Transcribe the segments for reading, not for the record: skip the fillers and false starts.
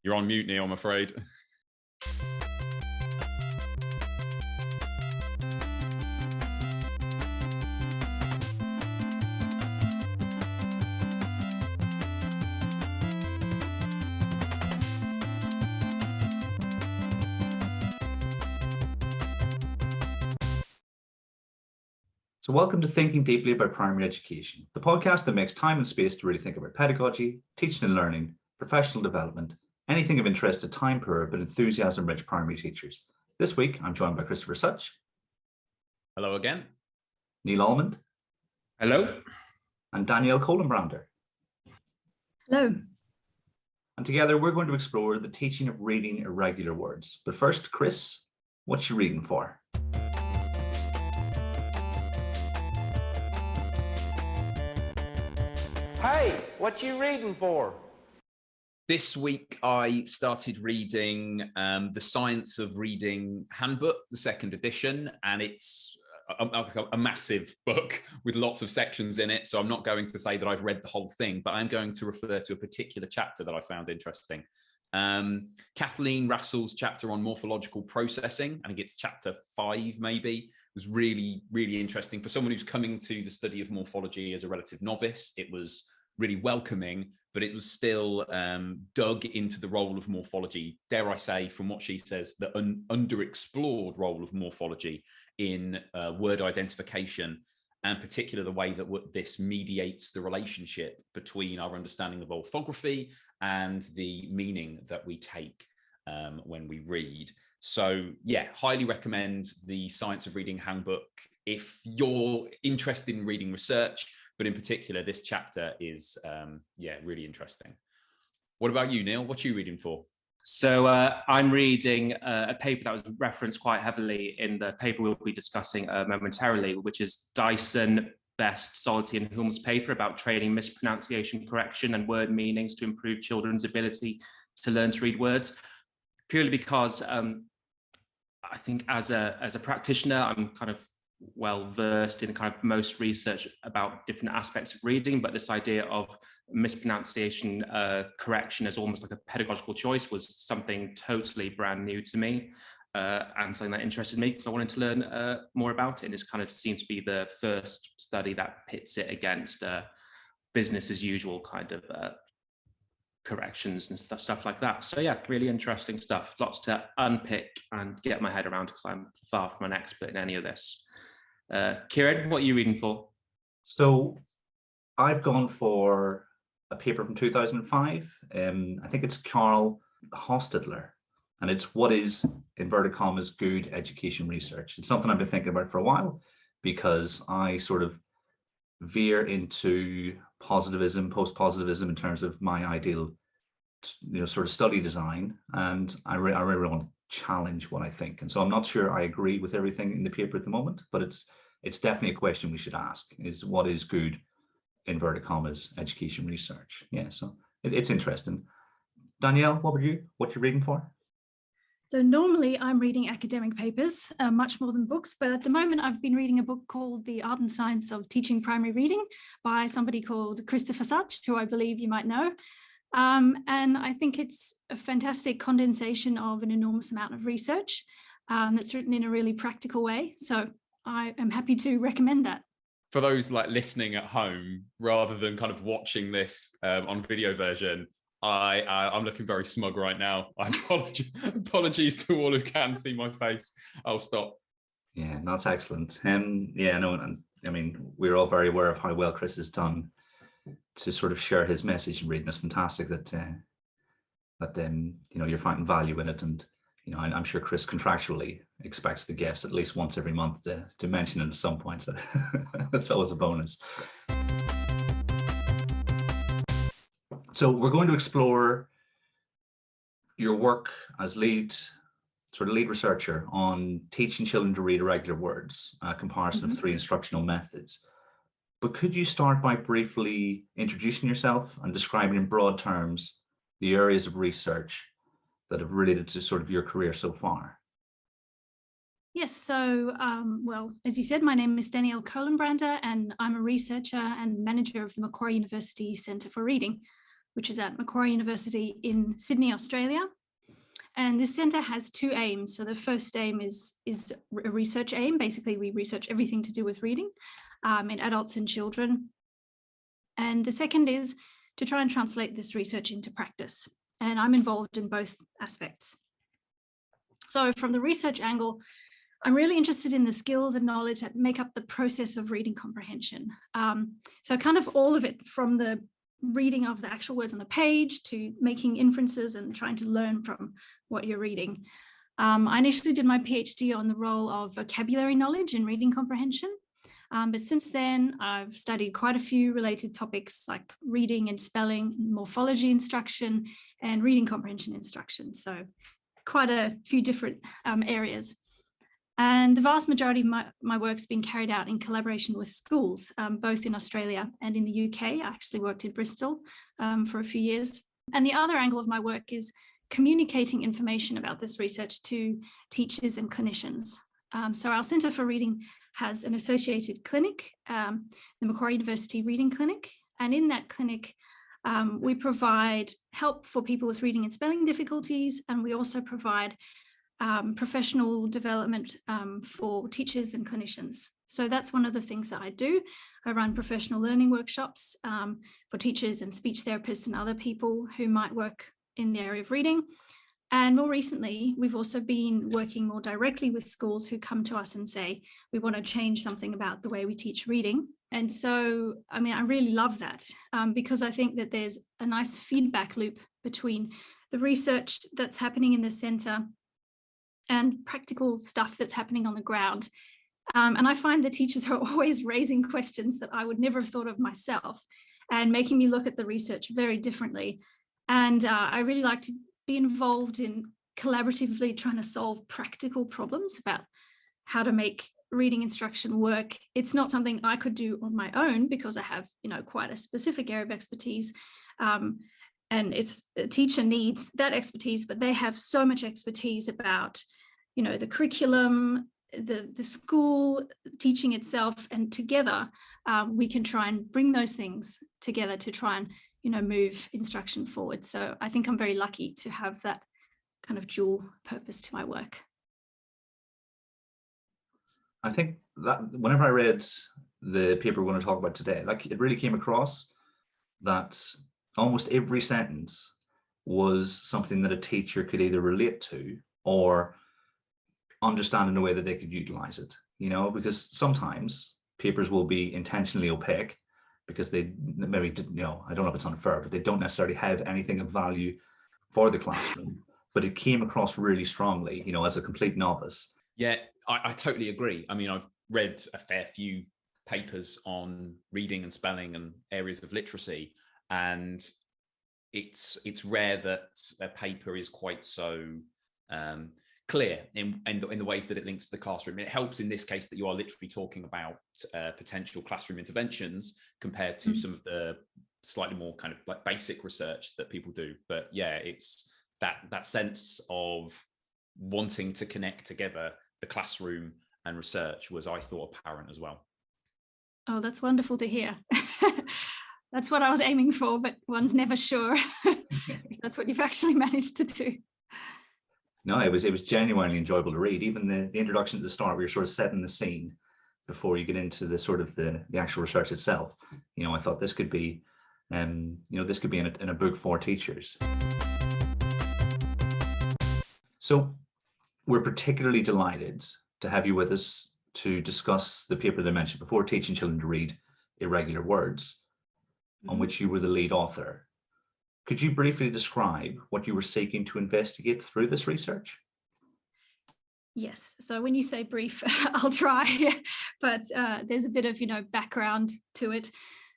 You're on mute, Neil, I'm afraid. So welcome to Thinking Deeply About Primary Education, the podcast that makes time and space to really think about pedagogy, teaching and learning, professional development, anything of interest to time-poor but enthusiasm-rich primary teachers. This week, I'm joined by Christopher Such. Hello again. Neil Almond. Hello. And Danielle Colenbrander. Hello. And together, we're going to explore the teaching of reading irregular words. But first, Chris, what you reading for? Hey, what you reading for? This week, I started reading The Science of Reading Handbook, the second edition, and it's a massive book with lots of sections in it. So I'm not going to say that I've read the whole thing, but I'm going to refer to a particular chapter that I found interesting. Kathleen Russell's chapter on morphological processing, I think it's chapter 5 maybe, was really, really interesting. For someone who's coming to the study of morphology as a relative novice, it was really welcoming, but it was still dug into the role of morphology, dare I say, from what she says, the underexplored role of morphology in word identification, and particularly the way that this mediates the relationship between our understanding of orthography and the meaning that we take when we read. So yeah, highly recommend The Science of Reading Handbook if you're interested in reading research, but in particular, this chapter is, really interesting. What about you, Neil? What are you reading for? So I'm reading a paper that was referenced quite heavily in the paper we'll be discussing momentarily, which is Dyson, Best, Solity and Hulme's paper about training mispronunciation correction and word meanings to improve children's ability to learn to read words. Purely because I think as a practitioner, I'm kind of well versed in kind of most research about different aspects of reading, but this idea of mispronunciation correction as almost like a pedagogical choice was something totally brand new to me, and something that interested me because I wanted to learn more about it. And this kind of seems to be the first study that pits it against business as usual kind of corrections and stuff like that. So yeah, really interesting stuff. Lots to unpick and get my head around because I'm far from an expert in any of this. Kieran, what are you reading for? So I've gone for a paper from 2005. I think it's Carl Hostetler, and it's what is, inverted commas, good education research. It's something I've been thinking about for a while because I sort of veer into positivism, post-positivism in terms of my ideal, sort of study design, and I really want to challenge what I think. And so I'm not sure I agree with everything in the paper at the moment, but it's definitely a question we should ask, is what is good, inverted commas, education research? Yeah, so it's interesting. Danielle, what you reading for? So normally I'm reading academic papers, much more than books, but at the moment I've been reading a book called The Art and Science of Teaching Primary Reading by somebody called Christopher Such, who I believe you might know. And I think it's a fantastic condensation of an enormous amount of research that's written in a really practical way. So I am happy to recommend that. For those like listening at home, rather than kind of watching this on video version, I'm looking very smug right now. Apologies to all who can see my face. I'll stop. Yeah, that's excellent. Yeah, no, and I mean, we're all very aware of how well Chris has done to sort of share his message and reading. It's fantastic that you're finding value in it, and I'm sure Chris contractually expects the guest at least once every month to mention it at some point. So that's always a bonus. So we're going to explore your work as lead researcher on teaching children to read irregular words, a comparison of 3 instructional methods. But could you start by briefly introducing yourself and describing in broad terms the areas of research that have related to sort of your career so far? Yes, so, well, as you said, my name is Danielle Colenbrander, and I'm a researcher and manager of the Macquarie University Centre for Reading. which is at Macquarie University in Sydney, Australia. And this centre has two aims. So the first aim is a research aim. Basically, we research everything to do with reading in adults and children. And the second is to try and translate this research into practice. And I'm involved in both aspects. So from the research angle, I'm really interested in the skills and knowledge that make up the process of reading comprehension. So kind of all of it, from the reading of the actual words on the page to making inferences and trying to learn from what you're reading. I initially did my PhD on the role of vocabulary knowledge in reading comprehension. But since then, I've studied quite a few related topics like reading and spelling, morphology instruction, and reading comprehension instruction. So quite a few different areas. And the vast majority of my work's been carried out in collaboration with schools, both in Australia and in the UK. I actually worked in Bristol for a few years. And the other angle of my work is communicating information about this research to teachers and clinicians. So our Centre for Reading has an associated clinic, the Macquarie University Reading Clinic. And in that clinic, we provide help for people with reading and spelling difficulties, and we also provide professional development for teachers and clinicians. So that's one of the things that I do. I run professional learning workshops for teachers and speech therapists and other people who might work in the area of reading. And more recently, we've also been working more directly with schools who come to us and say, we want to change something about the way we teach reading. And so, I mean, I really love that because I think that there's a nice feedback loop between the research that's happening in the centre and practical stuff that's happening on the ground. And I find the teachers are always raising questions that I would never have thought of myself and making me look at the research very differently. And I really like to be involved in collaboratively trying to solve practical problems about how to make reading instruction work. It's not something I could do on my own because I have, quite a specific area of expertise. And it's a teacher needs that expertise, but they have so much expertise about, the curriculum, the school teaching itself, and together we can try and bring those things together to try and, move instruction forward. So I think I'm very lucky to have that kind of dual purpose to my work. I think that whenever I read the paper we're going to talk about today, it really came across that almost every sentence was something that a teacher could either relate to or understand in a way that they could utilize it, because sometimes papers will be intentionally opaque because they maybe, I don't know if it's unfair, but they don't necessarily have anything of value for the classroom. But it came across really strongly, as a complete novice. Yeah, I totally agree. I mean, I've read a fair few papers on reading and spelling and areas of literacy, and it's rare that a paper is quite so clear in the ways that it links to the classroom. It helps in this case that you are literally talking about potential classroom interventions compared to some of the slightly more kind of like basic research that people do. But yeah, it's that sense of wanting to connect together the classroom and research was, I thought, apparent as well. Oh, that's wonderful to hear. That's what I was aiming for, but one's never sure if that's what you've actually managed to do. No, it was genuinely enjoyable to read. Even the introduction at the start, where you're sort of setting the scene before you get into the sort of the actual research itself. I thought this could be, this could be in a book for teachers. So we're particularly delighted to have you with us to discuss the paper that I mentioned before, Teaching Children to Read Irregular Words, on which you were the lead author. Could you briefly describe what you were seeking to investigate through this research? Yes. So when you say brief, I'll try, but there's a bit of, background to it.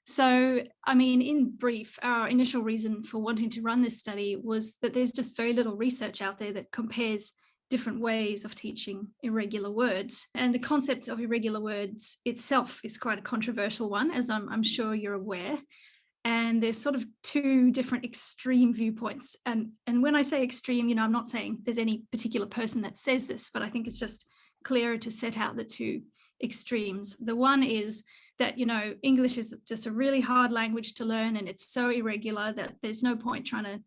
So, I mean, in brief, our initial reason for wanting to run this study was that there's just very little research out there that compares different ways of teaching irregular words. And the concept of irregular words itself is quite a controversial one, as I'm sure you're aware. And there's sort of two different extreme viewpoints. And when I say extreme, I'm not saying there's any particular person that says this, but I think it's just clearer to set out the two extremes. The one is that, English is just a really hard language to learn, and it's so irregular that there's no point trying to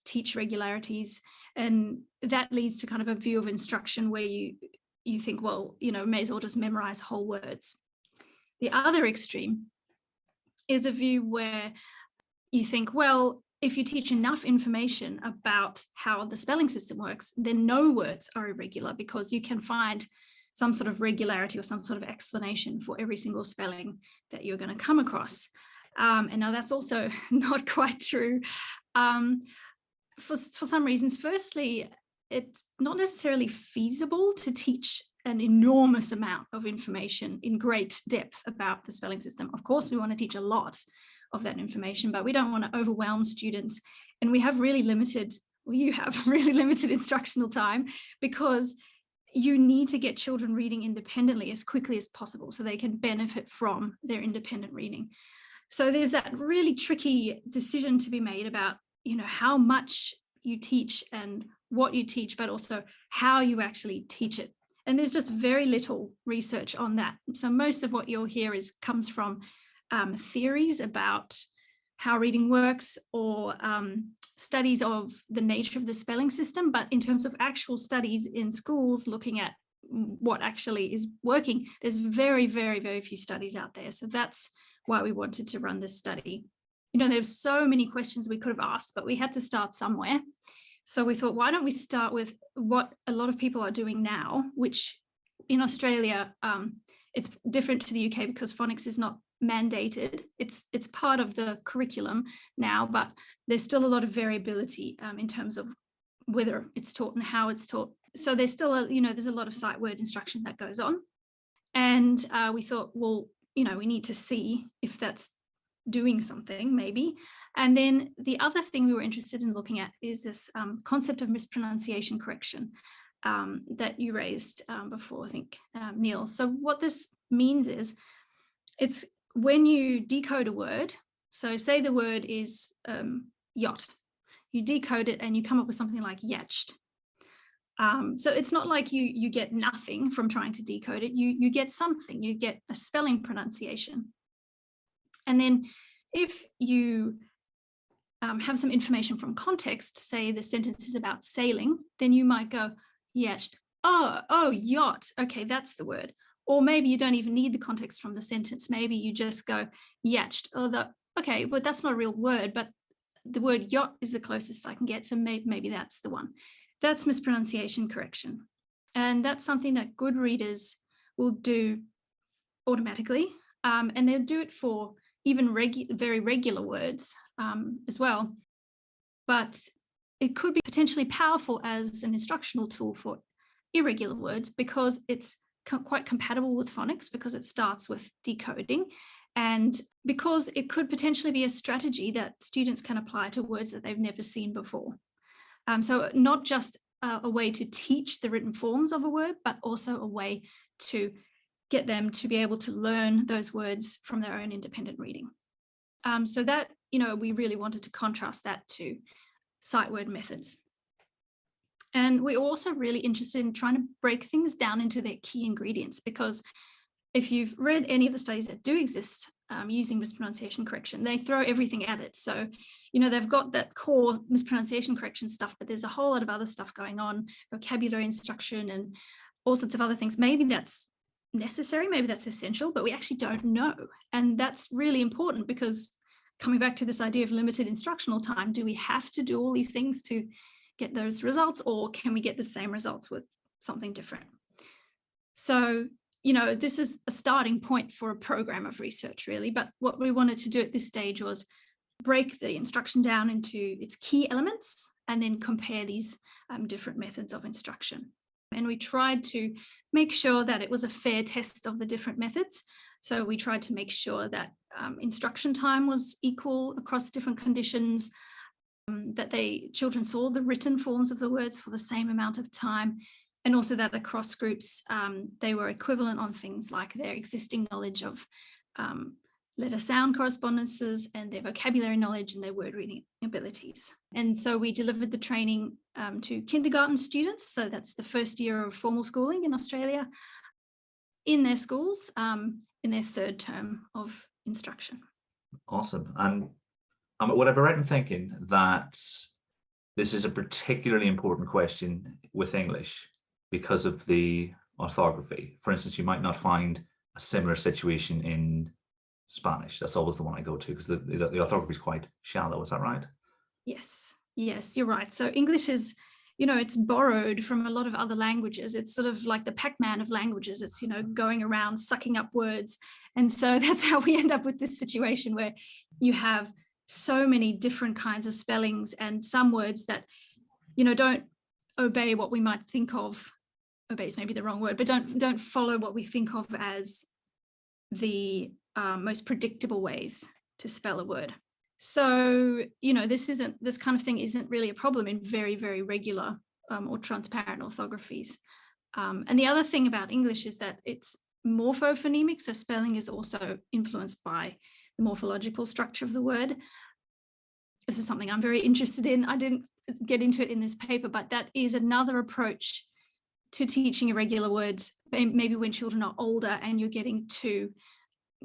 teach regularities. And that leads to kind of a view of instruction where you think, well, may as well just memorize whole words. The other extreme is a view where you think, well, if you teach enough information about how the spelling system works, then no words are irregular, because you can find some sort of regularity or some sort of explanation for every single spelling that you're going to come across. And now that's also not quite true. For some reasons. Firstly, it's not necessarily feasible to teach an enormous amount of information in great depth about the spelling system. Of course, we want to teach a lot of that information, but we don't want to overwhelm students. And we have really limited, well, you have really limited instructional time, because you need to get children reading independently as quickly as possible so they can benefit from their independent reading. So there's that really tricky decision to be made about how much you teach and what you teach, but also how you actually teach it. And there's just very little research on that. So most of what you'll hear comes from theories about how reading works, or studies of the nature of the spelling system. But in terms of actual studies in schools looking at what actually is working, there's very, very, very few studies out there. So that's why we wanted to run this study. There's so many questions we could have asked, but we had to start somewhere. So we thought, why don't we start with what a lot of people are doing now, which in Australia, it's different to the UK because phonics is not mandated. It's part of the curriculum now, but there's still a lot of variability in terms of whether it's taught and how it's taught. So there's still there's a lot of sight word instruction that goes on. And we thought, well, we need to see if that's doing something maybe. And then the other thing we were interested in looking at is this concept of mispronunciation correction that you raised before, I think, Neil. So what this means is, it's when you decode a word. So say the word is yacht, you decode it and you come up with something like yatched. So it's not like you get nothing from trying to decode it. You get something, you get a spelling pronunciation. And then if you have some information from context, say the sentence is about sailing, then you might go, yatched. Oh, yacht. Okay, that's the word. Or maybe you don't even need the context from the sentence. Maybe you just go, yatched. Okay, but that's not a real word, but the word yacht is the closest I can get. So maybe that's the one. That's mispronunciation correction. And that's something that good readers will do automatically. And they'll do it for even very regular words as well. But it could be potentially powerful as an instructional tool for irregular words, because it's quite compatible with phonics, because it starts with decoding, and because it could potentially be a strategy that students can apply to words that they've never seen before. So not just a way to teach the written forms of a word, but also a way to get them to be able to learn those words from their own independent reading. So that, we really wanted to contrast that to sight word methods. And we're also really interested in trying to break things down into their key ingredients, because if you've read any of the studies that do exist using mispronunciation correction, they throw everything at it. So, they've got that core mispronunciation correction stuff, but there's a whole lot of other stuff going on, vocabulary instruction and all sorts of other things. Maybe that's necessary, maybe that's essential, but we actually don't know. And that's really important, because coming back to this idea of limited instructional time, do we have to do all these things to get those results, or can we get the same results with something different? So, this is a starting point for a program of research, really. But what we wanted to do at this stage was break the instruction down into its key elements and then compare these different methods of instruction. And we tried to make sure that it was a fair test of the different methods. So we tried to make sure that instruction time was equal across different conditions, that children saw the written forms of the words for the same amount of time, and also that across groups, they were equivalent on things like their existing knowledge of letter sound correspondences and their vocabulary knowledge and their word reading abilities. And so we delivered the training to kindergarten students. So that's the first year of formal schooling in Australia. in their schools in their third term of instruction. Awesome. And would I be right in thinking that this is a particularly important question with English because of the orthography? For instance, you might not find a similar situation in Spanish. That's always the one I go to because the orthography is quite shallow. Is that right? Yes, you're right. So English is, it's borrowed from a lot of other languages. It's sort of like the Pac-Man of languages. It's, going around sucking up words. And so that's how we end up with this situation where you have so many different kinds of spellings and some words that, don't obey what we might think of, obey is maybe the wrong word, but don't follow what we think of as the most predictable ways to spell a word. So, this kind of thing isn't really a problem in very, very regular or transparent orthographies. And the other thing about English is that it's morphophonemic, so spelling is also influenced by the morphological structure of the word. This is something I'm very interested in. I didn't get into it in this paper, but that is another approach to teaching irregular words, maybe when children are older and you're getting to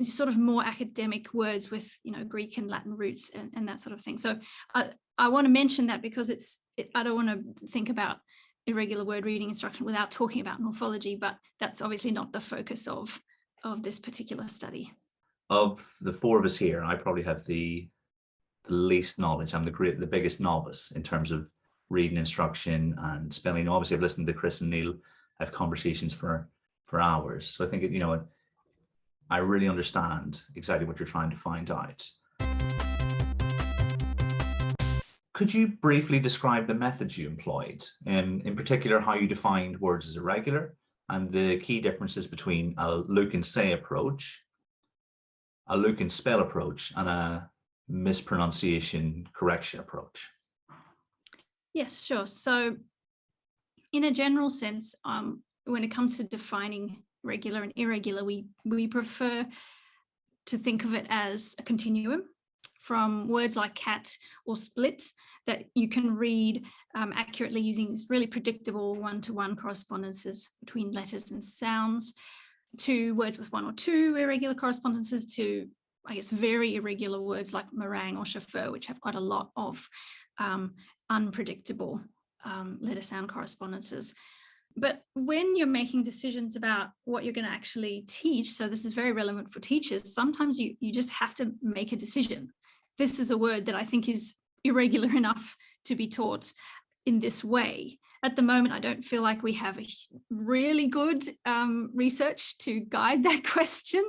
sort of more academic words with, Greek and Latin roots and that sort of thing. So I want to mention that because I don't want to think about irregular word reading instruction without talking about morphology, but that's obviously not the focus of this particular study. Of the four of us here, I probably have the least knowledge. I'm the biggest novice in terms of reading instruction and spelling. Obviously, I've listened to Chris and Neil have conversations for hours. So I think, I really understand exactly what you're trying to find out. Could you briefly describe the methods you employed, in particular how you defined words as irregular and the key differences between a look and say approach, a look and spell approach, and a mispronunciation correction approach? Yes, sure. So in a general sense, when it comes to defining regular and irregular, we prefer to think of it as a continuum from words like cat or split that you can read accurately using these really predictable one-to-one correspondences between letters and sounds, to words with one or two irregular correspondences, to, I guess, very irregular words like meringue or chauffeur, which have quite a lot of unpredictable letter sound correspondences. But when you're making decisions about what you're going to actually teach, so this is very relevant for teachers, sometimes you just have to make a decision. This is a word that I think is irregular enough to be taught in this way. At the moment, I don't feel like we have a really good research to guide that question.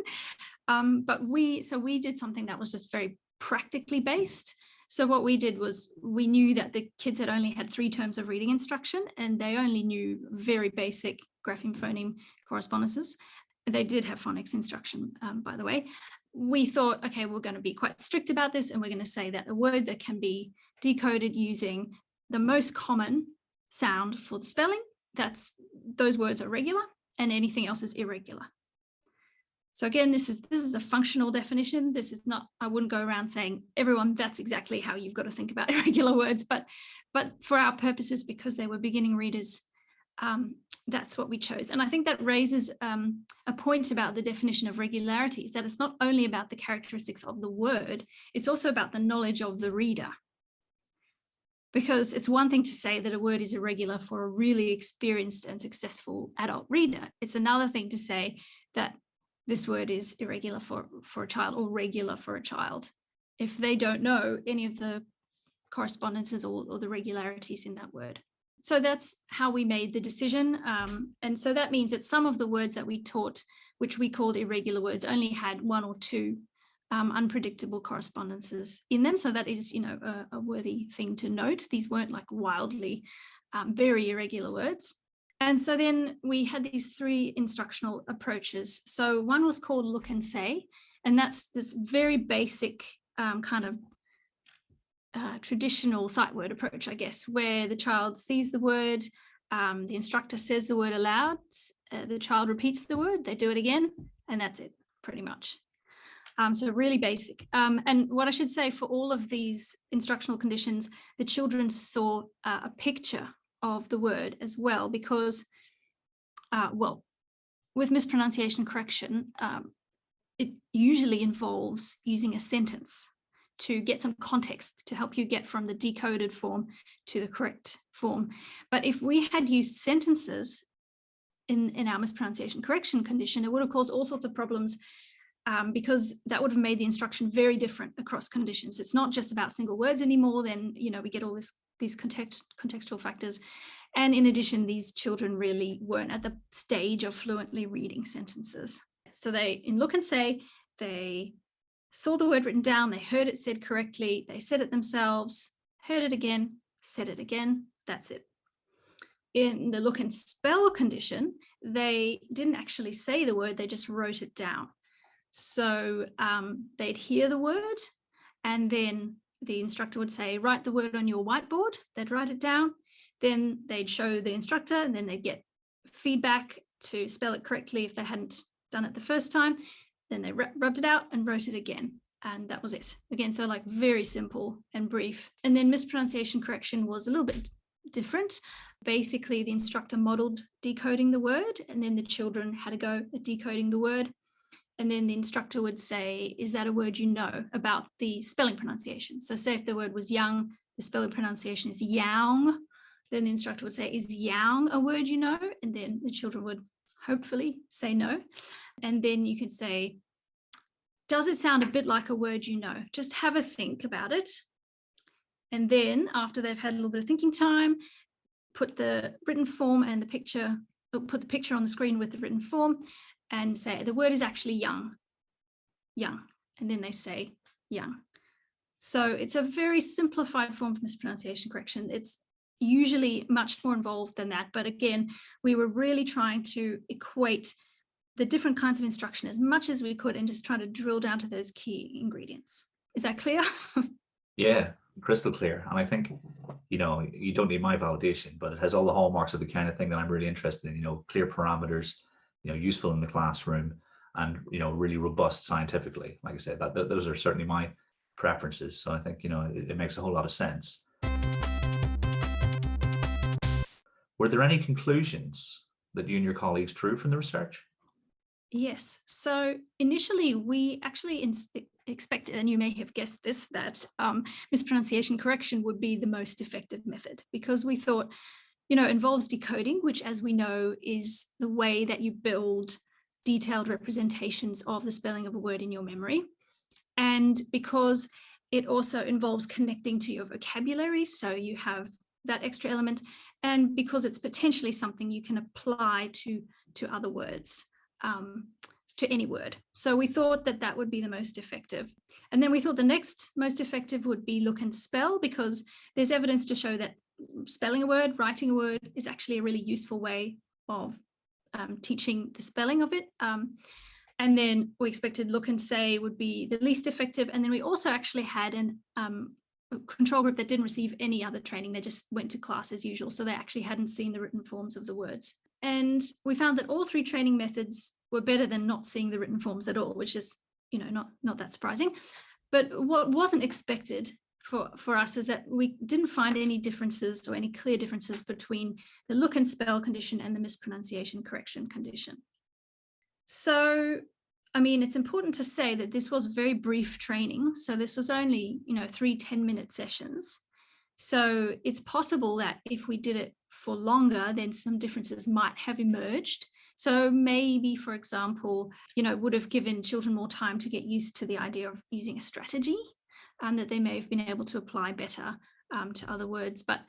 But we did something that was just very practically based. So what we did was we knew that the kids had only had 3 terms of reading instruction and they only knew very basic grapheme phoneme correspondences. They did have phonics instruction, by the way. We thought, okay, we're going to be quite strict about this and we're going to say that a word that can be decoded using the most common sound for the spelling, those words are regular and anything else is irregular. So again, this is a functional definition. This is not, I wouldn't go around saying, everyone, that's exactly how you've got to think about irregular words, but for our purposes, because they were beginning readers, that's what we chose. And I think that raises a point about the definition of regularity, is that it's not only about the characteristics of the word, it's also about the knowledge of the reader. Because it's one thing to say that a word is irregular for a really experienced and successful adult reader. It's another thing to say that this word is irregular for a child or regular for a child, if they don't know any of the correspondences or the regularities in that word. So that's how we made the decision. And so that means that some of the words that we taught, which we called irregular words, only had 1 or 2 unpredictable correspondences in them. So that is, a worthy thing to note. These weren't like wildly very irregular words. And so then we had these 3 instructional approaches. So one was called look and say, and that's this very basic kind of traditional sight word approach, I guess, where the child sees the word, the instructor says the word aloud, the child repeats the word, they do it again, and that's it, pretty much. So really basic. And what I should say, for all of these instructional conditions, the children saw a picture of the word as well, because, with mispronunciation correction, it usually involves using a sentence to get some context to help you get from the decoded form to the correct form. But if we had used sentences in our mispronunciation correction condition, it would have caused all sorts of problems, because that would have made the instruction very different across conditions. It's not just about single words anymore. Then, we get all these contextual factors. And in addition, these children really weren't at the stage of fluently reading sentences. So in Look and Say, they saw the word written down, they heard it said correctly, they said it themselves, heard it again, said it again, that's it. In the Look and Spell condition, they didn't actually say the word, they just wrote it down. So they'd hear the word, and then the instructor would say, write the word on your whiteboard. They'd write it down, then they'd show the instructor, and then they'd get feedback to spell it correctly if they hadn't done it the first time. Then they rubbed it out and wrote it again, and that was it. Again, so like very simple and brief. And then mispronunciation correction was a little bit different. Basically, the instructor modeled decoding the word, and then the children had a go at decoding the word. And then the instructor would say, is that a word you know about the spelling pronunciation? So say if the word was young, the spelling pronunciation is young, then the instructor would say, is young a word you know? And then the children would hopefully say no. And then you could say, does it sound a bit like a word you know? Just have a think about it. And then after they've had a little bit of thinking time, put the written form and the picture, put the picture on the screen with the written form and say, the word is actually young. And then they say young. So it's a very simplified form of mispronunciation correction. It's usually much more involved than that. But again, we were really trying to equate the different kinds of instruction as much as we could and just try to drill down to those key ingredients. Is that clear? Yeah, crystal clear. And I think, you don't need my validation, but it has all the hallmarks of the kind of thing that I'm really interested in, clear parameters, useful in the classroom, and, really robust scientifically. Like I said, those are certainly my preferences. So I think, it makes a whole lot of sense. Were there any conclusions that you and your colleagues drew from the research? Yes. So initially, we actually expected, and you may have guessed this, that mispronunciation correction would be the most effective method, because we thought, it involves decoding, which, as we know, is the way that you build detailed representations of the spelling of a word in your memory. And because it also involves connecting to your vocabulary, so you have that extra element, and because it's potentially something you can apply to other words. To any word. So we thought that would be the most effective. And then we thought the next most effective would be Look and Spell, because there's evidence to show that spelling a word, writing a word is actually a really useful way of teaching the spelling of it. And then we expected Look and Say would be the least effective. And then we also actually had a control group that didn't receive any other training. They just went to class as usual. So they actually hadn't seen the written forms of the words. And we found that all three training methods were better than not seeing the written forms at all, which is, not that surprising. But what wasn't expected for us is that we didn't find any differences or any clear differences between the Look and Spell condition and the mispronunciation correction condition. So, it's important to say that this was very brief training. So this was only, 3 10-minute sessions. So it's possible that if we did it for longer, then some differences might have emerged. So maybe, for example, would have given children more time to get used to the idea of using a strategy, that they may have been able to apply better to other words. But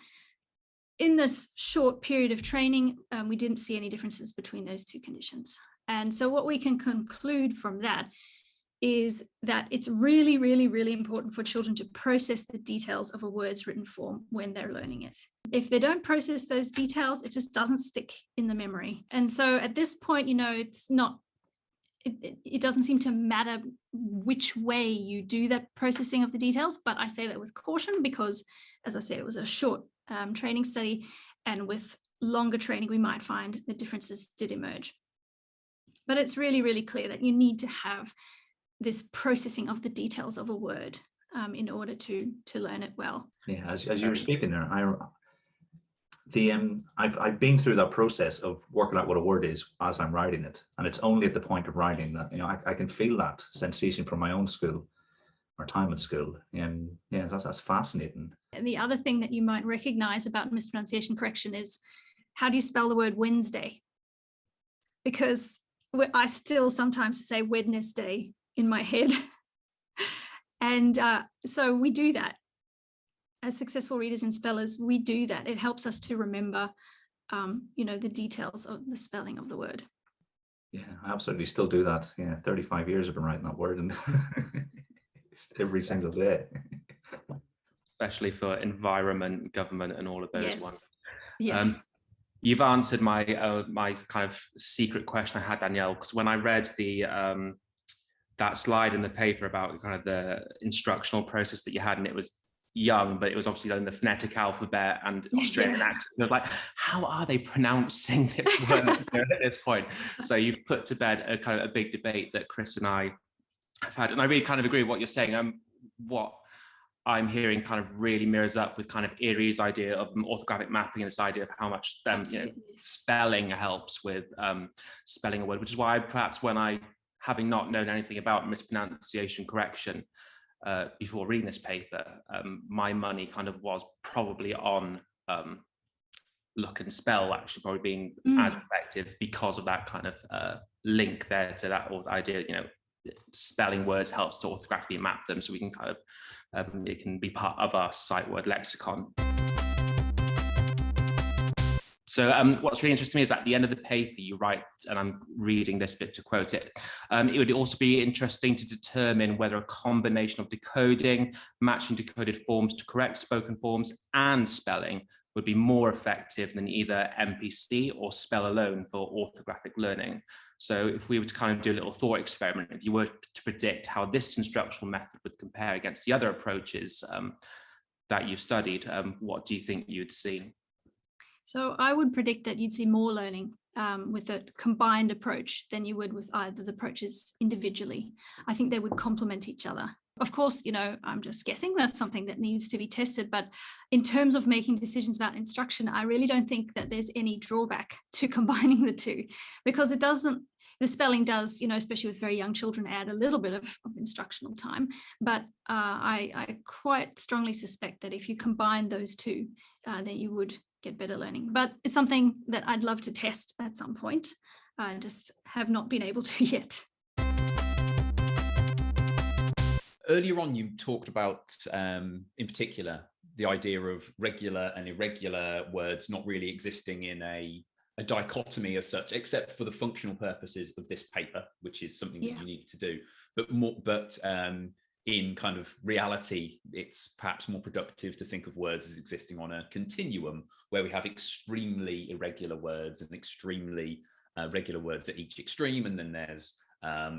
in this short period of training, we didn't see any differences between those two conditions. And so what we can conclude from that is that it's really, really, really important for children to process the details of a word's written form when they're learning it. If they don't process those details, it just doesn't stick in the memory. And so at this point, it doesn't seem to matter which way you do that processing of the details, but I say that with caution because, as I said, it was a short training study, and with longer training, we might find the differences did emerge. But it's really, really clear that you need to have this processing of the details of a word in order to learn it well. Yeah, as you were speaking there, I've been through that process of working out what a word is as I'm writing it, and it's only at the point of writing that I can feel that sensation from my own school or time at school. And yeah, that's fascinating. And the other thing that you might recognize about mispronunciation correction is, how do you spell the word Wednesday? Because I still sometimes say Wednesday in my head. And so we do that. As successful readers and spellers, we do that. It helps us to remember, the details of the spelling of the word. Yeah, I absolutely still do that. Yeah, 35 years I've been writing that word, and every single day. Especially for environment, government, and all of those ones. Yes. You've answered my my kind of secret question I had, Danielle, because when I read the that slide in the paper about kind of the instructional process that you had, and it was young, but it was obviously done in the phonetic alphabet and Australian accent. I was like, how are they pronouncing this word at this point? So you've put to bed a kind of a big debate that Chris and I have had, and I really kind of agree with what you're saying. What I'm hearing kind of really mirrors up with kind of Erie's idea of orthographic mapping and this idea of how much spelling helps with spelling a word, which is why perhaps when I, having not known anything about mispronunciation correction before reading this paper, my money kind of was probably on look and spell actually probably being as effective because of that kind of link there to that idea, spelling words helps to orthographically map them, so we can kind of it can be part of our sight word lexicon. So what's really interesting to me is at the end of the paper you write, and I'm reading this bit to quote it, it would also be interesting to determine whether a combination of decoding, matching decoded forms to correct spoken forms, and spelling would be more effective than either MPC or spell alone for orthographic learning. So if we were to kind of do a little thought experiment, if you were to predict how this instructional method would compare against the other approaches that you've studied, what do you think you'd see? So I would predict that you'd see more learning with a combined approach than you would with either the approaches individually. I think they would complement each other. Of course, I'm just guessing, that's something that needs to be tested. But in terms of making decisions about instruction, I really don't think that there's any drawback to combining the two, because the spelling does, especially with very young children, add a little bit of instructional time. But I quite strongly suspect that if you combine those two, then you would get better learning. But it's something that I'd love to test at some point. I just have not been able to yet. Earlier on, you talked about, in particular, the idea of regular and irregular words not really existing in a dichotomy as such, except for the functional purposes of this paper, which is something that you need to do. But in kind of reality, it's perhaps more productive to think of words as existing on a continuum where we have extremely irregular words and extremely regular words at each extreme, and then there's a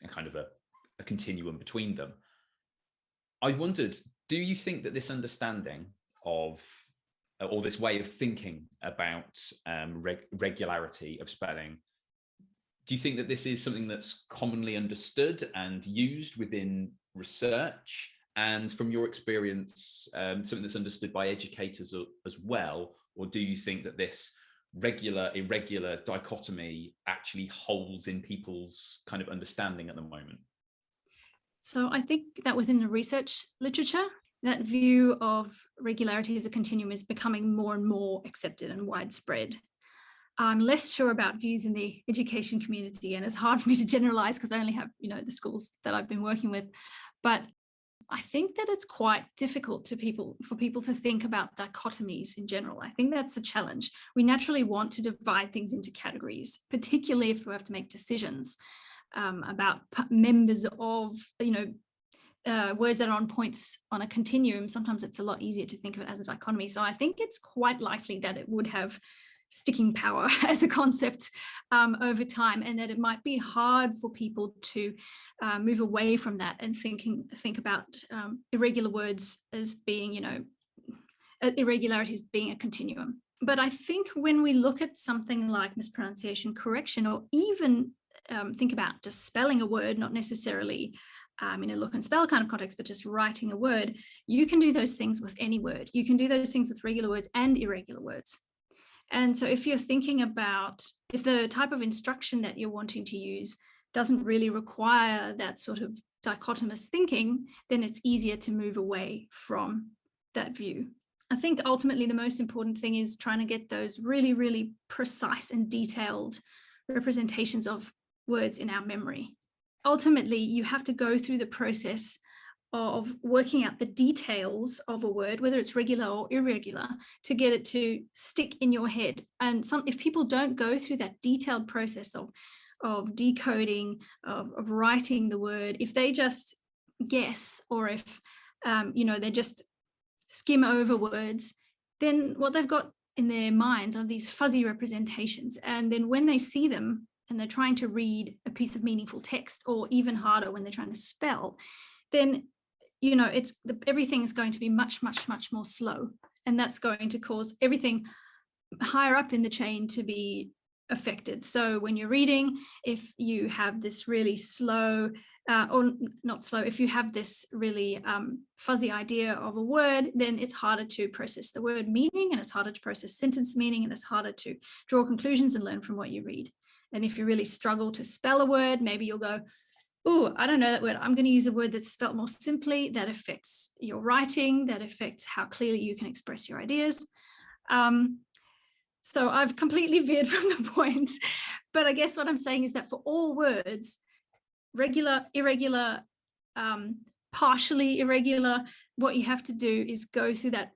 kind of a continuum between them. I wondered, do you think that this understanding of, or this way of thinking about regularity of spelling, do you think that this is something that's commonly understood and used within research? And from your experience, something that's understood by educators as well? Or do you think that this regular-irregular dichotomy actually holds in people's kind of understanding at the moment? So I think that within the research literature, that view of regularity as a continuum is becoming more and more accepted and widespread. I'm less sure about views in the education community, and it's hard for me to generalize because I only have, the schools that I've been working with. But I think that it's quite difficult for people to think about dichotomies in general. I think that's a challenge. We naturally want to divide things into categories, particularly if we have to make decisions about members of, words that are on points on a continuum. Sometimes it's a lot easier to think of it as a dichotomy. So I think it's quite likely that it would have sticking power as a concept over time, and that it might be hard for people to move away from that and think about irregular words as being, irregularities being a continuum. But I think when we look at something like mispronunciation correction, or even think about just spelling a word, not necessarily in a look and spell kind of context, but just writing a word, you can do those things with any word. You can do those things with regular words and irregular words. And so if you're thinking about, if the type of instruction that you're wanting to use doesn't really require that sort of dichotomous thinking, then it's easier to move away from that view. I think ultimately the most important thing is trying to get those really, really precise and detailed representations of words in our memory. Ultimately, you have to go through the process of working out the details of a word, whether it's regular or irregular, to get it to stick in your head. And if people don't go through that detailed process of decoding, of writing the word, if they just guess, or if they just skim over words, then what they've got in their minds are these fuzzy representations. And then when they see them and they're trying to read a piece of meaningful text, or even harder when they're trying to spell, then everything is going to be much, much, much more slow. And that's going to cause everything higher up in the chain to be affected. So when you're reading, if you have this really slow, or not slow, if you have this really fuzzy idea of a word, then it's harder to process the word meaning, and it's harder to process sentence meaning, and it's harder to draw conclusions and learn from what you read. And if you really struggle to spell a word, maybe you'll go, oh, I don't know that word. I'm going to use a word that's spelled more simply. That affects your writing, that affects how clearly you can express your ideas. So I've completely veered from the point, but I guess what I'm saying is that for all words, regular, irregular, partially irregular, what you have to do is go through that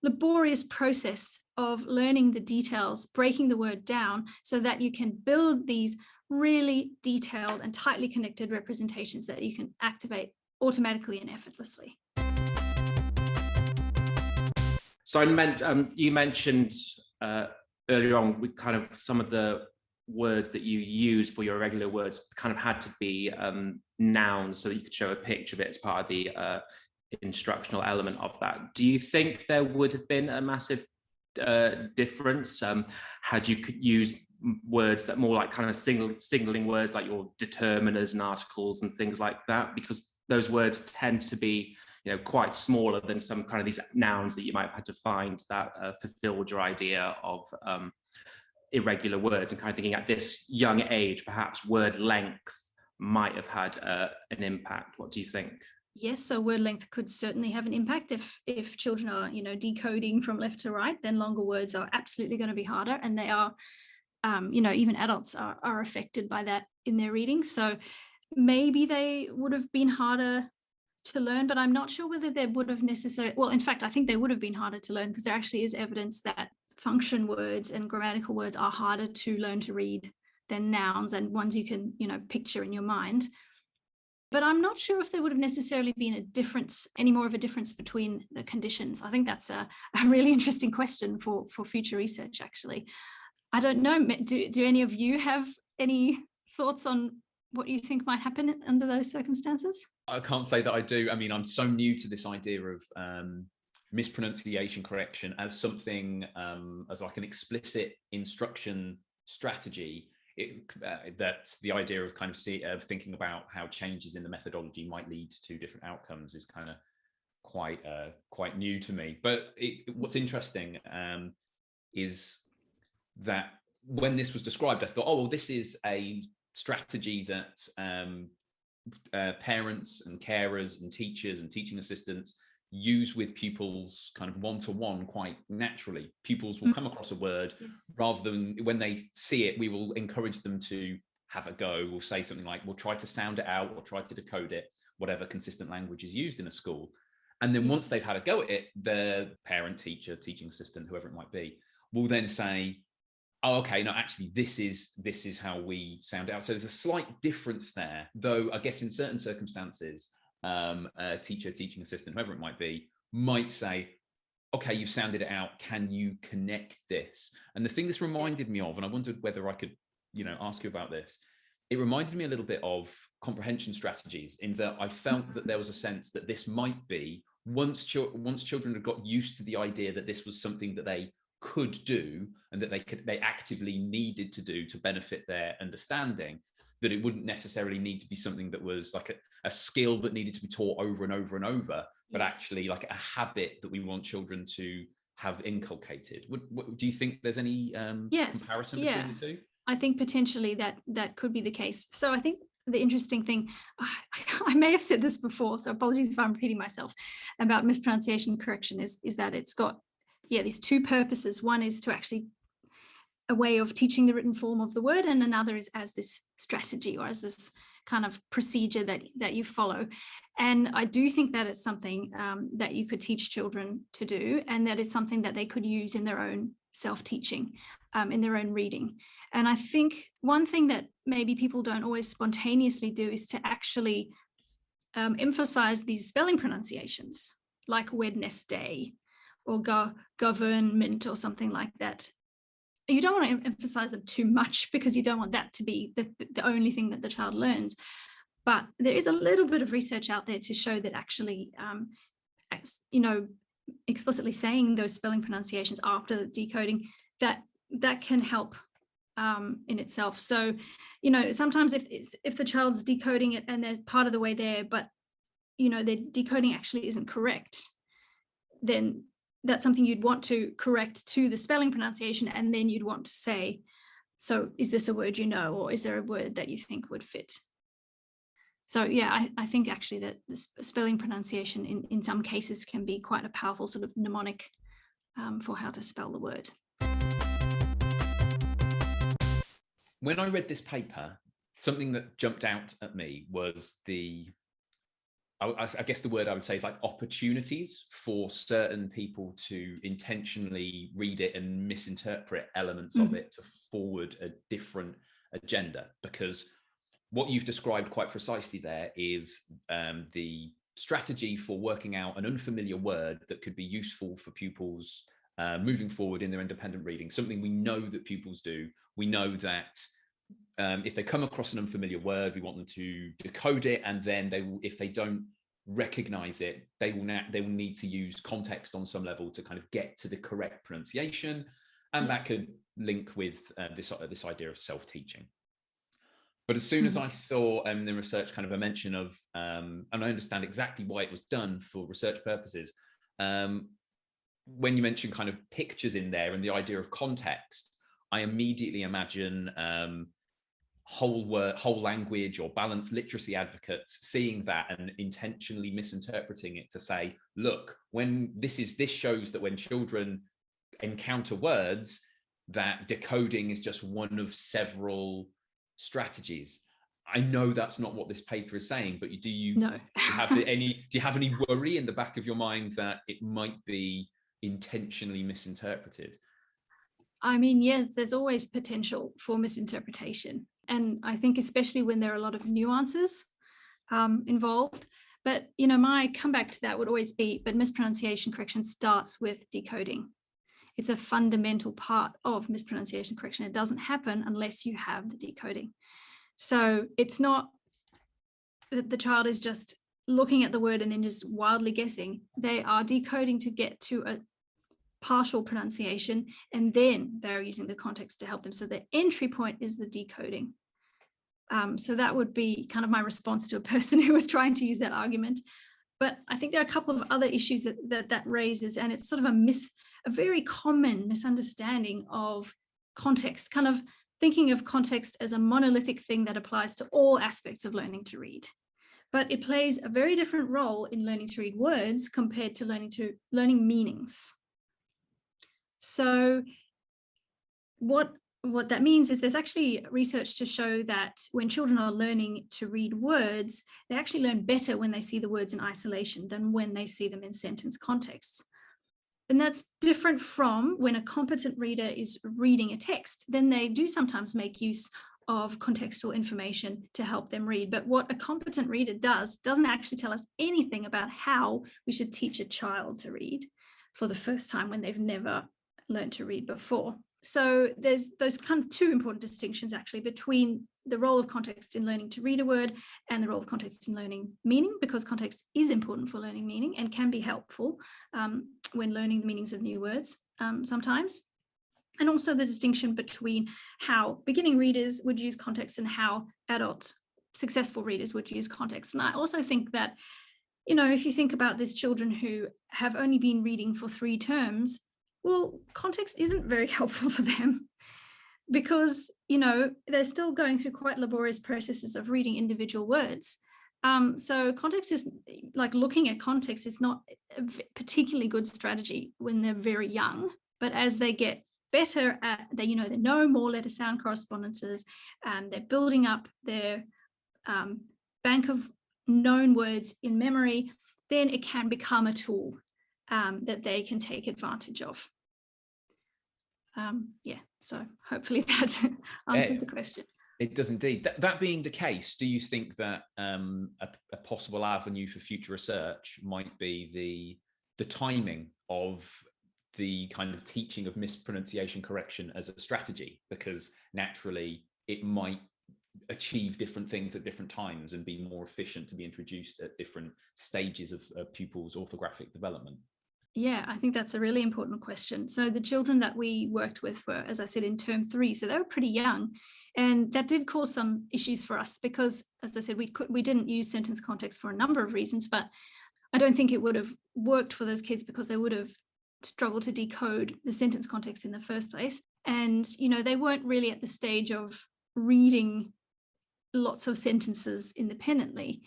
laborious process of learning the details, breaking the word down so that you can build these really detailed and tightly connected representations that you can activate automatically and effortlessly. So you mentioned earlier on, we kind of some of the words that you use for your irregular words kind of had to be nouns, so that you could show a picture of it as part of the instructional element of that. Do you think there would have been a massive difference had you could use words that more like kind of signaling words, like your determiners and articles and things like that, because those words tend to be quite smaller than some kind of these nouns that you might have had to find that fulfilled your idea of irregular words, and kind of thinking at this young age, perhaps word length might have had an impact. What do you think? Yes, so word length could certainly have an impact. If children are, decoding from left to right, then longer words are absolutely going to be harder, and they are, even adults are affected by that in their reading. So maybe they would have been harder to learn, but I'm not sure whether they would have necessarily, well, in fact, I think they would have been harder to learn, because there actually is evidence that function words and grammatical words are harder to learn to read than nouns and ones you can, picture in your mind. But I'm not sure if there would have necessarily been any more of a difference between the conditions. I think that's a really interesting question for future research, actually. I don't know, do any of you have any thoughts on what you think might happen under those circumstances? I can't say that I do. I mean, I'm so new to this idea of mispronunciation correction as something, as like an explicit instruction strategy. That the idea of kind of thinking about how changes in the methodology might lead to different outcomes is kind of quite new to me. But what's interesting is that when this was described, I thought, oh, well, this is a strategy that parents and carers and teachers and teaching assistants use with pupils kind of one-to-one quite naturally. Pupils will come across a word, yes, rather than when they see it, we will encourage them to have a go. We'll say something like, we'll try to sound it out or try to decode it, whatever consistent language is used in a school. And then once they've had a go at it, the parent, teacher, teaching assistant, whoever it might be, will then say, oh, okay, no, actually, this is how we sound it out. So there's a slight difference there, though I guess in certain circumstances, a teacher, teaching assistant, whoever it might be, might say, okay, you've sounded it out, can you connect this? And the thing this reminded me of, and I wondered whether I could, ask you about this, it reminded me a little bit of comprehension strategies, in that I felt that there was a sense that this might be, once children had got used to the idea that this was something that they could do and that they actively needed to do to benefit their understanding, that it wouldn't necessarily need to be something that was like a skill that needed to be taught over and over and over, but actually like a habit that we want children to have inculcated. Do you think there's any Yes, comparison between the two? I think potentially that could be the case. So I think the interesting thing, I may have said this before, so apologies if I'm repeating myself, about mispronunciation correction is that it's got, these two purposes. One is to actually a way of teaching the written form of the word, and another is as this strategy or as this kind of procedure that you follow. And I do think that it's something that you could teach children to do, and that is something that they could use in their own self-teaching, in their own reading. And I think one thing that maybe people don't always spontaneously do is to actually emphasize these spelling pronunciations, like Wednesday or government or something like that. You don't want to emphasize them too much because you don't want that to be the only thing that the child learns. But there is a little bit of research out there to show that actually, explicitly saying those spelling pronunciations after decoding, that can help in itself. So, sometimes if the child's decoding it and they're part of the way there, but, their decoding actually isn't correct, then that's something you'd want to correct to the spelling pronunciation, and then you'd want to say, so is this a word you know, or is there a word that you think would fit? So I think actually that the spelling pronunciation in some cases can be quite a powerful sort of mnemonic for how to spell the word. When I read this paper, something that jumped out at me was I guess the word I would say is like opportunities for certain people to intentionally read it and misinterpret elements of it to forward a different agenda. Because what you've described quite precisely there is the strategy for working out an unfamiliar word that could be useful for pupils moving forward in their independent reading. Something we know that pupils do. We know that if they come across an unfamiliar word, we want them to decode it, and then if they don't recognize it, they will need to use context on some level to kind of get to the correct pronunciation, and that could link with this idea of self-teaching. But as soon as I saw in the research kind of a mention of, and I understand exactly why it was done for research purposes, when you mention kind of pictures in there and the idea of context, I immediately imagine whole language or balanced literacy advocates seeing that and intentionally misinterpreting it to say, look, when this shows that when children encounter words, that decoding is just one of several strategies. I know that's not what this paper is saying, but do you have any worry in the back of your mind that it might be intentionally misinterpreted? I mean, yes, there's always potential for misinterpretation. And I think especially when there are a lot of nuances involved. But, my comeback to that would always be, but mispronunciation correction starts with decoding. It's a fundamental part of mispronunciation correction. It doesn't happen unless you have the decoding. So it's not that the child is just looking at the word and then just wildly guessing. They are decoding to get to a partial pronunciation, and then they're using the context to help them. So the entry point is the decoding. So that would be kind of my response to a person who was trying to use that argument. But I think there are a couple of other issues that raises, and it's sort of a very common misunderstanding of context, kind of thinking of context as a monolithic thing that applies to all aspects of learning to read. But it plays a very different role in learning to read words compared to learning meanings. So what that means is there's actually research to show that when children are learning to read words, they actually learn better when they see the words in isolation than when they see them in sentence contexts. And that's different from when a competent reader is reading a text. Then they do sometimes make use of contextual information to help them read. But what a competent reader doesn't actually tell us anything about how we should teach a child to read for the first time when they've never learned to read before. So there's those kind of two important distinctions actually between the role of context in learning to read a word and the role of context in learning meaning, because context is important for learning meaning and can be helpful when learning the meanings of new words sometimes. And also the distinction between how beginning readers would use context and how adult successful readers would use context. And I also think that, if you think about these children who have only been reading for 3 terms, Well, context isn't very helpful for them because, they're still going through quite laborious processes of reading individual words. So context is like looking at context is not a particularly good strategy when they're very young, but as they get better at, they know more letter sound correspondences, and they're building up their bank of known words in memory, then it can become a tool that they can take advantage of. So hopefully that answers the question. It does indeed. That being the case, do you think that a possible avenue for future research might be the timing of the kind of teaching of mispronunciation correction as a strategy? Because naturally it might achieve different things at different times and be more efficient to be introduced at different stages of pupils' orthographic development. Yeah, I think that's a really important question. So the children that we worked with were, as I said, in term 3, so they were pretty young, and that did cause some issues for us because, as I said, we didn't use sentence context for a number of reasons, but I don't think it would have worked for those kids because they would have struggled to decode the sentence context in the first place. And, they weren't really at the stage of reading lots of sentences independently.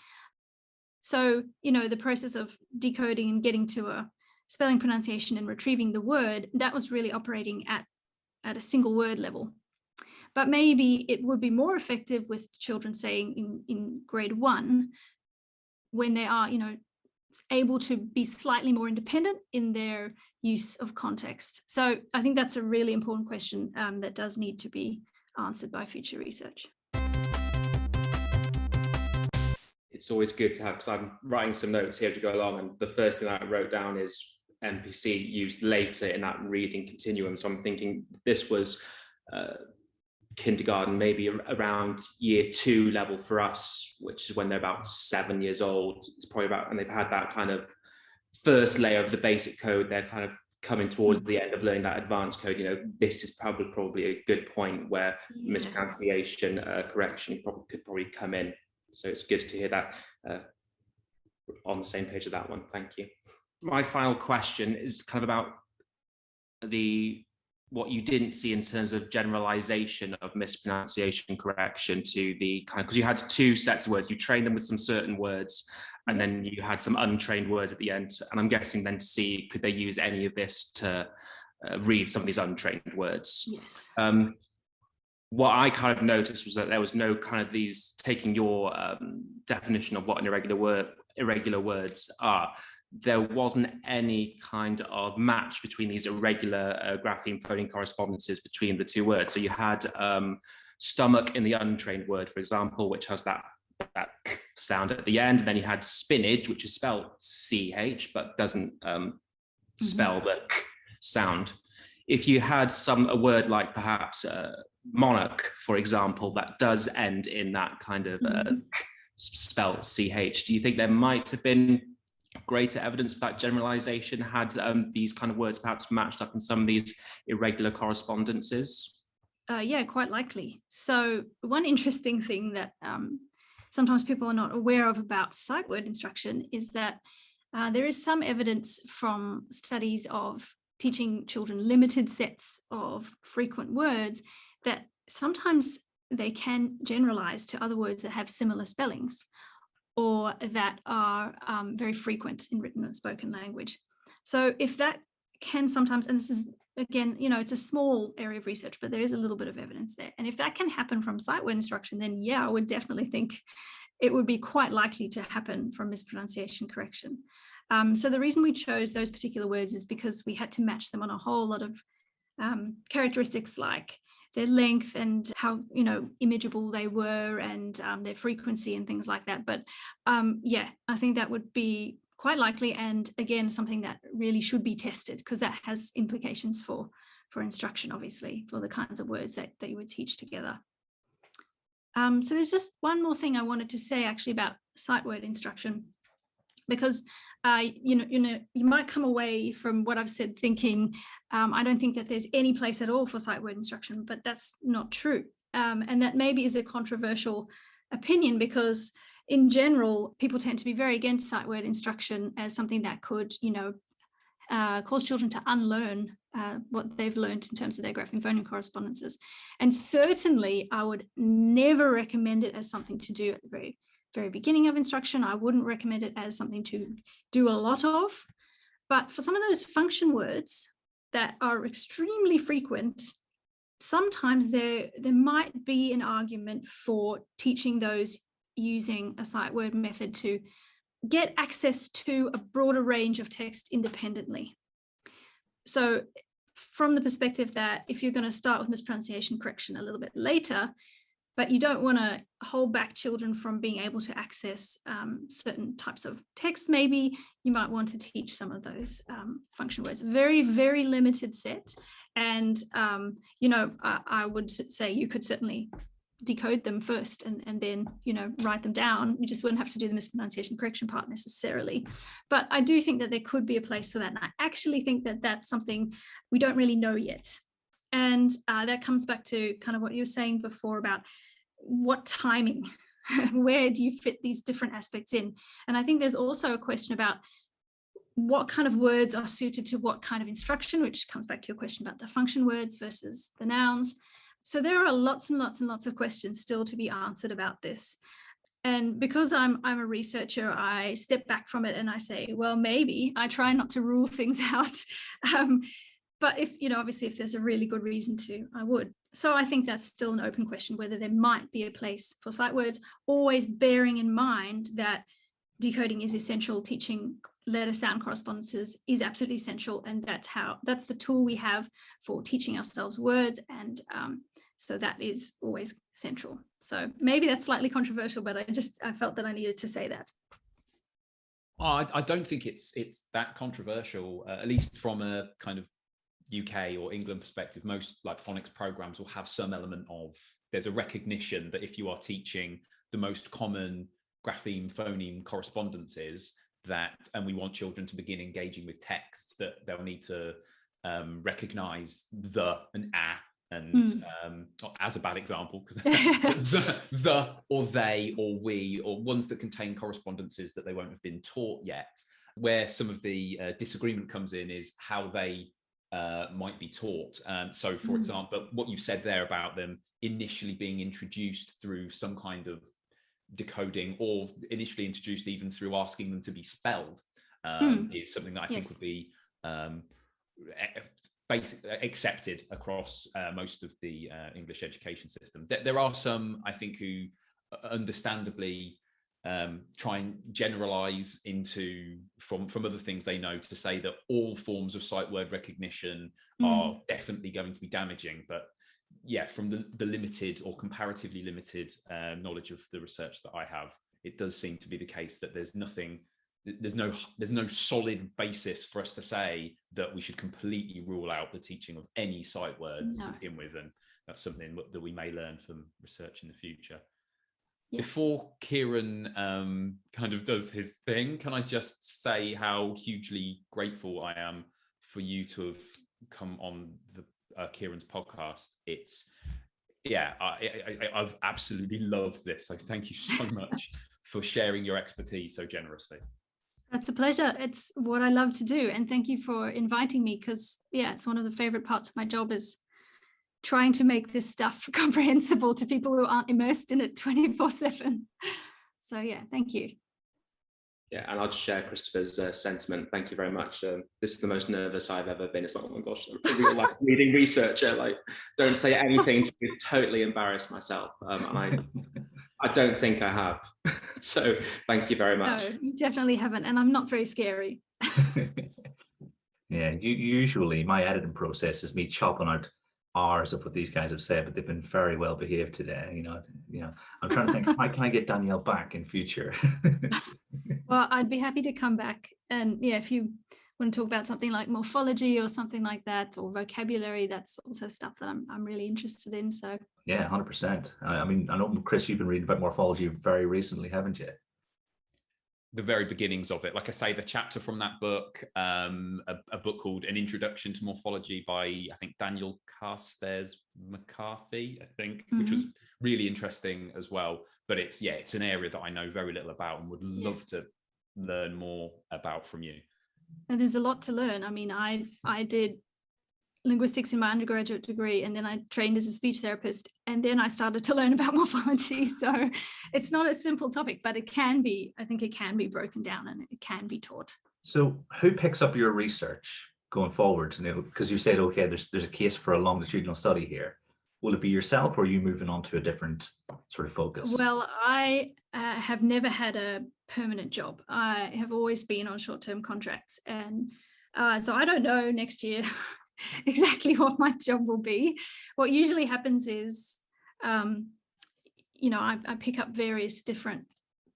So, the process of decoding and getting to a spelling, pronunciation, and retrieving the word, that was really operating at a single word level. But maybe it would be more effective with children, say, in grade 1, when they are, able to be slightly more independent in their use of context. So I think that's a really important question that does need to be answered by future research. It's always good to have, because I'm writing some notes here as we go along, and the first thing that I wrote down is MPC used later in that reading continuum. So I'm thinking this was kindergarten, maybe around year 2 level for us, which is when they're about 7 years old. It's probably about, and they've had that kind of first layer of the basic code. They're kind of coming towards the end of learning that advanced code. This is probably a good point where mispronunciation correction could probably come in. So it's good to hear that on the same page of that one. Thank you. My final question is kind of about what you didn't see in terms of generalization of mispronunciation correction to the kind of, because you had 2 sets of words, you trained them with some certain words, and then you had some untrained words at the end. And I'm guessing then to see, could they use any of this to read some of these untrained words? Yes. What I kind of noticed was that there was no kind of these, taking your definition of what an irregular words are, there wasn't any kind of match between these irregular grapheme phoneme correspondences between the 2 words. So you had stomach in the untrained word, for example, which has that sound at the end. And then you had spinach, which is spelled CH, but doesn't spell the sound. If you had a word like perhaps monarch, for example, that does end in that kind of spelled CH, do you think there might have been greater evidence for that generalization had these kind of words perhaps matched up in some of these irregular correspondences? Yeah, quite likely. So one interesting thing that sometimes people are not aware of about sight word instruction is that there is some evidence from studies of teaching children limited sets of frequent words that sometimes they can generalize to other words that have similar spellings or that are very frequent in written and spoken language. So if that can sometimes, and this is, again, it's a small area of research, but there is a little bit of evidence there. And if that can happen from sight word instruction, then yeah, I would definitely think it would be quite likely to happen from mispronunciation correction. So the reason we chose those particular words is because we had to match them on a whole lot of characteristics like their length and how imageable they were and their frequency and things like that. But yeah, I think that would be quite likely, and again something that really should be tested because that has implications for instruction, obviously, for the kinds of words that you would teach together. So there's just one more thing I wanted to say actually about sight word instruction, because you might come away from what I've said thinking, I don't think that there's any place at all for sight word instruction, but that's not true. And that maybe is a controversial opinion because in general, people tend to be very against sight word instruction as something that could, cause children to unlearn what they've learned in terms of their grapheme phoneme correspondences. And certainly I would never recommend it as something to do at the very, very beginning of instruction. I wouldn't recommend it as something to do a lot of. But for some of those function words that are extremely frequent, sometimes there might be an argument for teaching those using a sight word method to get access to a broader range of text independently. So from the perspective that if you're going to start with mispronunciation correction a little bit later, but you don't want to hold back children from being able to access certain types of text, maybe you might want to teach some of those function words. Very, very limited set. And, I would say you could certainly decode them first and then, write them down. You just wouldn't have to do the mispronunciation correction part necessarily. But I do think that there could be a place for that. And I actually think that that's something we don't really know yet. And that comes back to kind of what you were saying before about what timing, where do you fit these different aspects in? And I think there's also a question about what kind of words are suited to what kind of instruction, which comes back to your question about the function words versus the nouns. So there are lots and lots and lots of questions still to be answered about this. And because I'm a researcher, I step back from it and I say, well, maybe I try not to rule things out. But if, obviously, if there's a really good reason to, I would. So I think that's still an open question, whether there might be a place for sight words, always bearing in mind that decoding is essential, teaching letter sound correspondences is absolutely essential. And that's the tool we have for teaching ourselves words. And so that is always central. So maybe that's slightly controversial, but I felt that I needed to say that. I don't think it's that controversial, at least from a kind of UK or England perspective. Most like phonics programs will have some element of, there's a recognition that if you are teaching the most common grapheme phoneme correspondences and we want children to begin engaging with texts, that they'll need to recognize the and and as a bad example, because the or they or we, or ones that contain correspondences that they won't have been taught yet. Where some of the disagreement comes in is how they might be taught. So for example, what you've said there about them initially being introduced through some kind of decoding, or initially introduced even through asking them to be spelled, is something that I think would be accepted across most of the English education system. There are some, I think, who understandably try and generalize into from other things they know to say that all forms of sight word recognition are definitely going to be damaging. But yeah, from the limited or comparatively limited knowledge of the research that I have, it does seem to be the case that there's no solid basis for us to say that we should completely rule out the teaching of any sight words to begin with. And that's something that we may learn from research in the future. Yeah. Before Kieran kind of does his thing, can I just say how hugely grateful I am for you to have come on the Kieran's podcast. I've absolutely loved this. So thank you so much for sharing your expertise so generously. That's a pleasure. It's what I love to do. And thank you for inviting me, because it's one of the favorite parts of my job is trying to make this stuff comprehensible to people who aren't immersed in it 24/7. So thank you. Yeah, and I'll just share Christopher's sentiment. Thank you very much. This is the most nervous I've ever been. It's like, oh my gosh, I'm a real life reading researcher. Like, don't say anything to totally embarrass myself. And I don't think I have. So thank you very much. No, you definitely haven't. And I'm not very scary. Yeah, usually my editing process is me chopping out hours of what these guys have said, but they've been very well behaved today. I'm trying to think, how can I get Danielle back in future? Well, I'd be happy to come back. And if you want to talk about something like morphology or something like that, or vocabulary, that's also stuff that I'm really interested in. So yeah, 100%. I mean, I know, Chris, you've been reading about morphology very recently, haven't you? The very beginnings of it. Like I say, the chapter from that book, a book called An Introduction to Morphology by, I think, Danielle McCarthy, I think, which was really interesting as well. But it's an area that I know very little about and would love to learn more about from you. And there's a lot to learn. I mean, I did linguistics in my undergraduate degree, and then I trained as a speech therapist, and then I started to learn about morphology. So it's not a simple topic, but it can be. I think it can be broken down and it can be taught. So who picks up your research going forward? You know, because you said, okay, there's a case for a longitudinal study here. Will it be yourself, or are you moving on to a different sort of focus? Well, I have never had a permanent job. I have always been on short-term contracts, and so I don't know next year exactly what my job will be. What usually happens is, you know, I pick up various different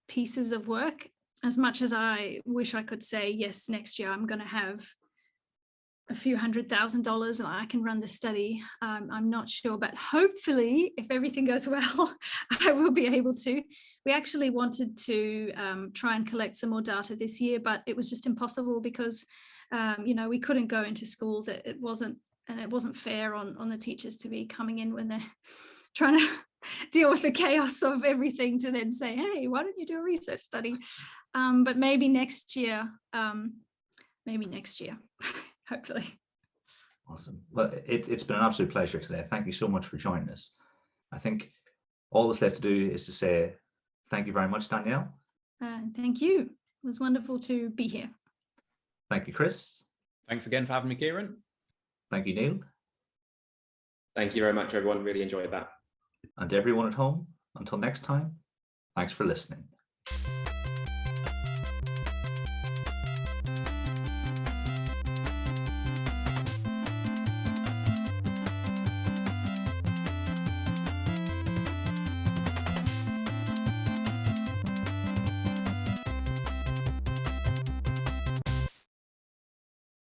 pieces of work. As much as I wish I could say, yes, next year I'm going to have a few $100,000 and I can run the study, I'm not sure, but hopefully if everything goes well, I will be able to. We actually wanted to try and collect some more data this year, but it was just impossible because you know, we couldn't go into schools. It wasn't fair on the teachers to be coming in when they're trying to deal with the chaos of everything to then say, hey, why don't you do a research study? But maybe next year, hopefully. Awesome. Well, it's been an absolute pleasure today. Thank you so much for joining us. I think all that's left to do is to say thank you very much, Danielle. Thank you. It was wonderful to be here. Thank you, Chris. Thanks again for having me, Kieran. Thank you, Neil. Thank you very much, everyone. Really enjoyed that. And to everyone at home, until next time, thanks for listening.